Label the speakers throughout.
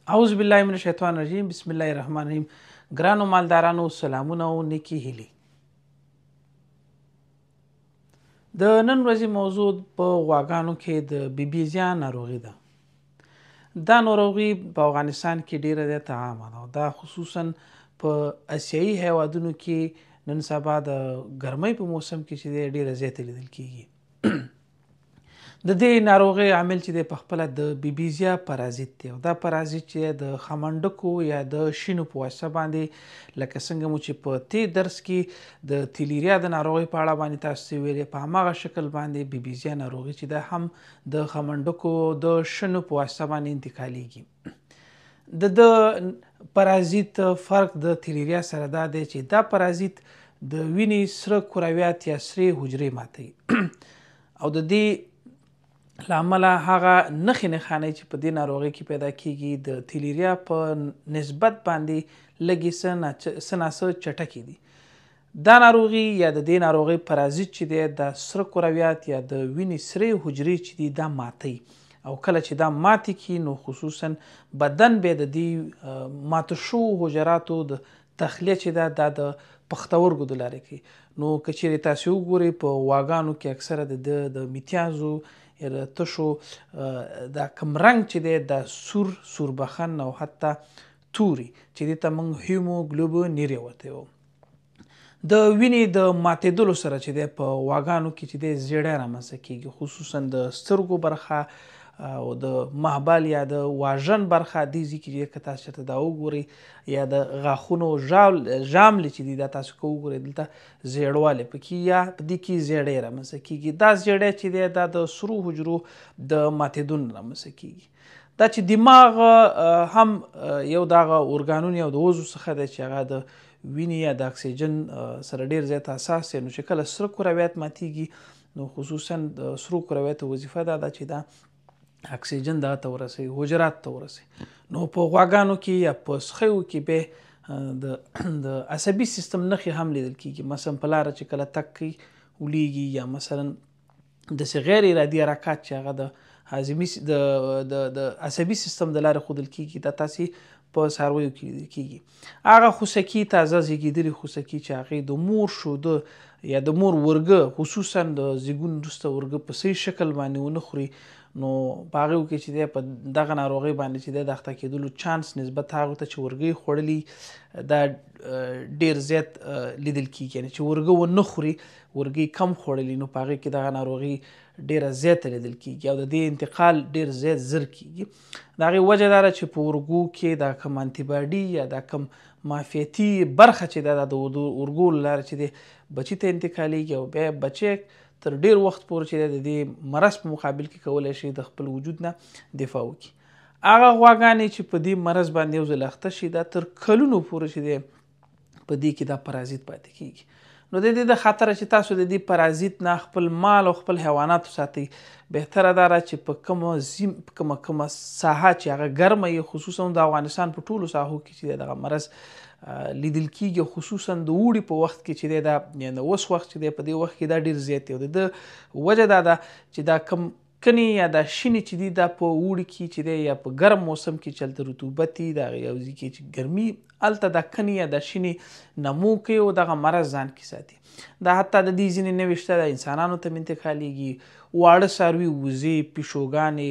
Speaker 1: اعوذ بالله من الشیطان الرجیم. بسم الله الرحمن الرحیم. ګرانو مالدارانو سلامونه او نیکی هیلې. د نن ورځې موضوع په غواګانو کې د بیبیزیا ناروغي ده. دا ناروغي په افغانستان کې ډیره زیاته عامه ده. دا خصوصا په اسیایي هیوادونو کې نن سبا د ګرمۍ په موسم کې چې ډیره زیاته لیدل کیږي. د دې ناروغۍ عامل چې دی په خپله د بیبیزیا پرازیت دی. دا پرازیت چې د خمنډکو یا د شینو په واسطه باندې لکه څنګه مو چې په تې درس کې د تیلیریا د ناروغۍ په اړه باندې تاسو ویلې، په هماغه شکل باندې بیبیزیا ناروغي چې ده هم د خمنډکو د شنو په واسطه باندې انتقالیږي. د پرازیت فرق د تیلیریا سره دا دی چې دا پرازیت د وینې سره کرویات یا سرې حجرې ماتوي او د دې له امله هغه نښې نښانې چې په دې ناروغۍ کې پیدا کیږي د تیلیریا په نسبت باندې لږې څه ناڅه چټکې دي. دا ناروغي یا د دې ناروغۍ پرازیت چې دی د سره کرویات یا د وینې سرې حجرې چې دي دا ماتوي او کله چې دا ماتې کړي نو خصوصا بدن بیا د دې ماتو شوو حجراتو د تخلیه چې ده دا د پښتورګو د لارې کوي. نو که چیرې تاسې وګورئ په غواګانو کې اکثره د میتیازو یا د تشو دا کم رنګ چې دی دا سوربخن او حتی توري چې دې ته موږ هیموګلوبینوریا ویلی وو. د وینې د ماتېدلو سره چې دی په غواګانو کې چې دی زیړی رامنځته کیږي، خصوصا د سترګو برخه او د محبل یا د واژن برخه دې ځای کې چې که تاسو چېرته دا وګورئ یا د غاښونو ژاملې چې دي دا تاسو که وګورئ دلته زیړوالی پکې یا په دې کې زیړی رامنځته کیږي. دا زیړی چې دی دا د سرو حجرو د ماتېدو نه رامنځته کیږي. دا چې دماغ هم یو د هغه ارګانونو یو د عضو څخه دی چې هغه د وینې یا د اکسیجن سره ډېر زیات حساس دی. نو چې کله سره کرویات ماتېږي نو خصوصا د سرو کرویاتو وظیفه دا ده چې دا اکسیجن دغه ته ورسوي، حجرات ته ورسوي. نو په غواګانو کې یا په سخیو کې به د عصبي سیستم نښې هم لیدل کیږي. مثلا په لاره چې کله تګ کوي ولیږي یا مثلا داسې غیر ارادي حرکات چې هغه د عصبي سیستم د لارې ښودل کیږي دا تاسې په څارویو کې لیدل کیږي. هغه خوسکي تازه زیږېدلي خوسکي چې هغې د مور شوده یا د مور ورږه خصوصا د زیږون وروسته ورږه په صحیح شکل باندې ونه خوري نو په هغو کې چې دی په دغه ناروغۍ باندې چې دی د اخته کېدلو چانس نسبت هغو ته چې ورږه یې خوړلي دا ډېر زیات لیدل کیږي. یعنې چې ورږه ونه خوري، ورږه یې کم خوړلي نو په هغې کې دغه ناروغي ډېره زیاته لیدل کیږي او د دې انتقال ډېر زیات زر کیږي. د هغې وجه دا ده چې په ورږو کې دا کم انټي باډي یا دا کم معافیتي برخه چې ده د ورږو له لارې چې دی بچي ته انتقالیږي او بیا بچی تر ډېر وخت پورې چې د دې مرض په مقابل کې کولی شي د خپل وجود نه دفاع وکړي. هغه غواګانې چې په دې مرض باندې یو ځل اخته شي دا تر کلونو پورې چې دی په دې کې دا پرازیت پاتې کیږي. نو د دې د خاطره چې تاسو د دې پرازیت نه خپل مال او خپل حیوانات وساتئ، بهتره دا ده چې په کومه ساحه چې هغه ګرمه وي، خصوصا د افغانستان په ټولو ساحو کې چې دغه مرض لیدل کیږي، خصوصا د اوړي په وخت کې چې دی دا یعنې اوس وخت چې دی په دې وخت کې دا ډېر زیات دی. او د ده وجه دا ده چې دا کم کنې یا دا شینې چې دي دا په اوړي کې چې دی یا په ګرم موسم کې چې هلته رطوبت وي د هغې یو ځای کې چې ګرمي هلته دا کنې یا دا شینې نمو کوي او دغه مرض ځان کې ساتي. دا حتی د دې ځینې نوې شته د انسانانو ته انتقالیږي. واړه څاروي، وزې، پیشوګانې،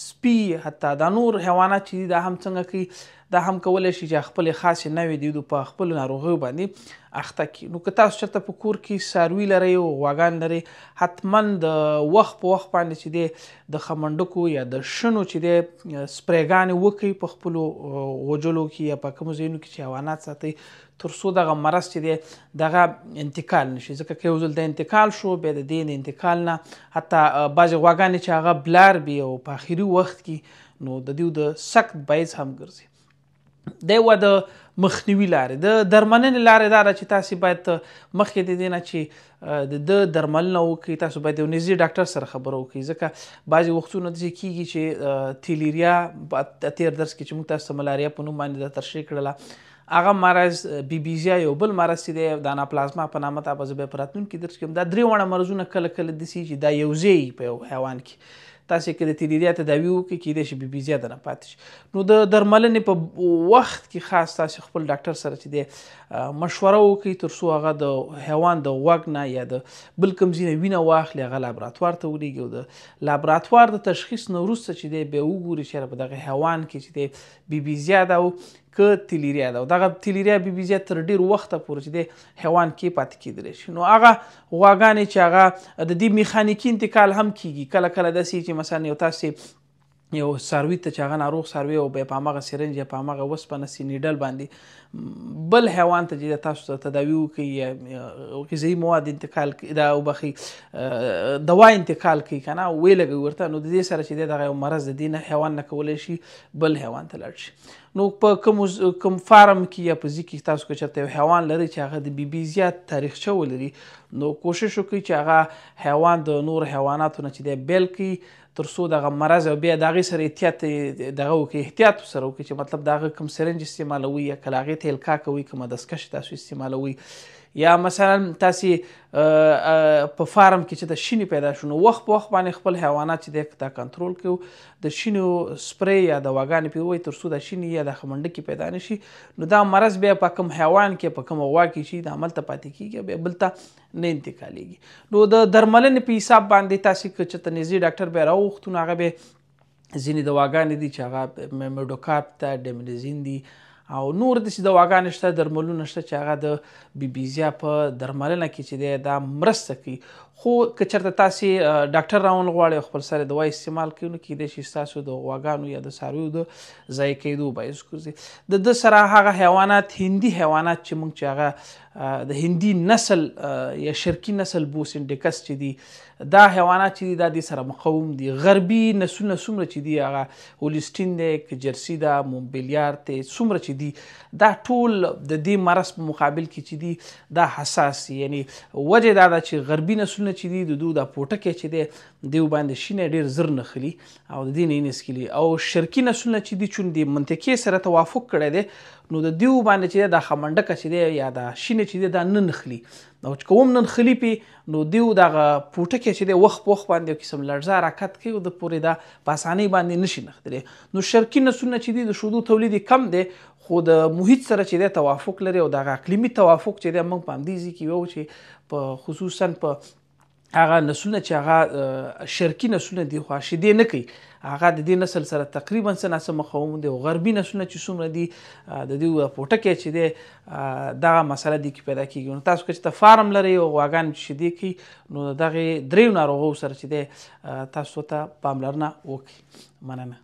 Speaker 1: سپي، حتی دا نور حیوانات چې دي دا هم څنګه کوي دا هم کولی شي چې خپلې خاصې نوې دي په خپلو ناروغیو باندې اخته کړي. نو که تاسو چېرته په کور کې څاروي لرئ او غواګان لرئ، حتما د وخت په وخت باندې چې دی د خمنډکو یا د شنو چې دی سپریګانې وکړئ په خپلو غوجلو کې یا په کومو ځایونو کې چې حیوانات ساتئ تر څو دغه مرض چې دی دغه انتقال نشي. ځکه که یو ځل د انتقال شو بیا د دې انتقال نه حتی بعضې غواګانې چې هغه بلار وي او په آخري وخت کې نو د دوی د سخت باعث هم ګرځي. د یوه د مخنیوي لارې د درملنې لارې دا ده چې تاسې باید مخکې د دې نه چې د درملنه وکړئ تاسو باید یو نږدې ډاکټر سره خبره وکړئ. ځکه بعضې وختونه داسې کیږي چې تیلیریا د تېر درس کې چې موږ تاسو ته ملاریا په نوم باندې دا ترشح کړله، هغه مرض بیبیزیا یو بل مرض چې دی د اناپلازما په نامه ته به زه بیا په راتلونکي درس کې دا درې واړه مرضونه کله کله داسې چې دا یو ځای په یو حیوان کې تاسې که د تیلیریا تداوي وکړئ کیدای شي بیبیزیا درنه پاتې شي. نو د درملنې په وخت کې خاص تاسې خپل ډاکټر سره چې دی مشوره وکړئ تر څو هغه د حیوان د غوږ نه یا د بل کوم ځای نه وینه واخلي، هغه لابراتوار ته ولیږي او د لابراتوار د تشخیص نه وروسته چې دی بیا وګوري چې په دغه حیوان کې چې دی بیبیزیا ده او که تیلیریا ده. او دغه تیلیریا بیبیزیا تر ډېر وخته پورې چې دی حیوان کې پاتې کېدلی شي. نو هغه غواګانې چې هغه د دې میخانیکي انتقال هم کیږي، کله کله داسې چې مثلا یو تاسې یو څاروي ته چې هغه ناروغ څاروي او بیا په هماغه سرنج یا په هماغه وسپنه نیډل باندې بل حیوان ته چې تاسو ته تداوي وکړي یا غذایي مواد انتقال کړي، دا وبخښئ دوا انتقال کړي که نه ویې لګوي ورته، نو د دې سره چې دی دغه یو مرض د دې نه حیوان نه کولی شي بل حیوان ته لاړ شي. نو په کوم فارم کې یا په ځای کې تاسو که چېرته یو حیوان لرئ چې هغه د بیبیزیا تاریخچه ولري، نو کوشش وکړئ چې هغه حیوان د نورو حیواناتو نه چې دی بیل کړي تر څو دغه مرض او بیا د هغې سره احتیاط دغه وکړي، احتیاط سره وکړي چې مطلب د هغه کوم سرنج استعمالوي یا که له هغې ته القا کوئ، کومه دستکش تاسو استعمالوئ، یا مثلا تاسې په فارم کې چې د شینې پیدا شو نو وخت په وخت باندې خپل حیوانات چې دی دا کنټرول کړو، د شینو سپری یا دواګانې پرې ووایي تر څو د شینې یا د خمنډکې پیدا نه شي. نو دا مرض بیا په کوم حیوان کې په کومه غوا کې چې د هملته پاتې کېږي بیا بل ته نه انتقالېږي. نو د درملنې په حساب باندې تاسې که چېرته نږدې ډاکټر بیا راوغوښتو نو هغه بیا ځینې دواګانې دي چې هغه میډوکارپ ته ډیمنزین دي او نور داسې دواګانې شته، درملونه شته چې هغه د بیبیزیا په درملنه کې چې دی دا مرسته کوي. خو که چېرته تاسې ډاکټر راون غواړئ او خپل سره دوا استعمال کوئ نو کیدای شي ستاسو د غواګانو یا د څارویو د ضایع کېدو باعث ګرځي. د ده سره هغه حیوانات هندي حیوانات چې موږ چې هغه د هندي نسل یا شرقي نسل بوسنډیکس چې دي دا حیوانات چې دي دا دې سره مقاوم دي. غربي نسلونه څومره چې دي هغه هولسټین دی که جرسي ده مومبلیار دی څومره چې دي دا ټول د دې مرض په مقابل کې چې دي دا حساس دي. یعنی وجه دا ده چې غربي نسلونه چې دي د دوی دا پوټکی چې دی دیو باندې شینه ډېر زر نخلي او د دې نه یې نسکلي، او شرقي نسلونه چې دي چون د منطقې سره توافق کړی دی نو د دیو باندې چې دا خمنډکه چې دی یا دا شینه چې دی دا نه نخلي، او چې کوم نه نخلي پې نو دیو دغه پوټکی چې دی وخت په وخت باندې یو قسم لړزه حرکت کوي او د پورې دا په اسانۍ باندې نشي نښتلی. نو شرقي نسلونه چې دي د شیدو تولید کم دی خو د محیط سره چې دی توافق لري او دغه اقلیمي توافق چې دی موږ په همدې ځای کې ویو چې په خصوصا په هغه نسلونه چې هغه شرقي نسلونه دي خو شیدې نه کوي هغه د دې نسل سره تقریبا څه ناڅه مقاوم دي، او غربي نسلونه چې څومره دي د دې پوټکی چې دی دغه مسله دې کې پیدا کېږي. نو تاسو که چېرته فارم لرئ او غواګانې چې شیدې کوي نو د دغې دریو ناروغیو سره چې دی تاسو ته پاملرنه وکړئ. مننه.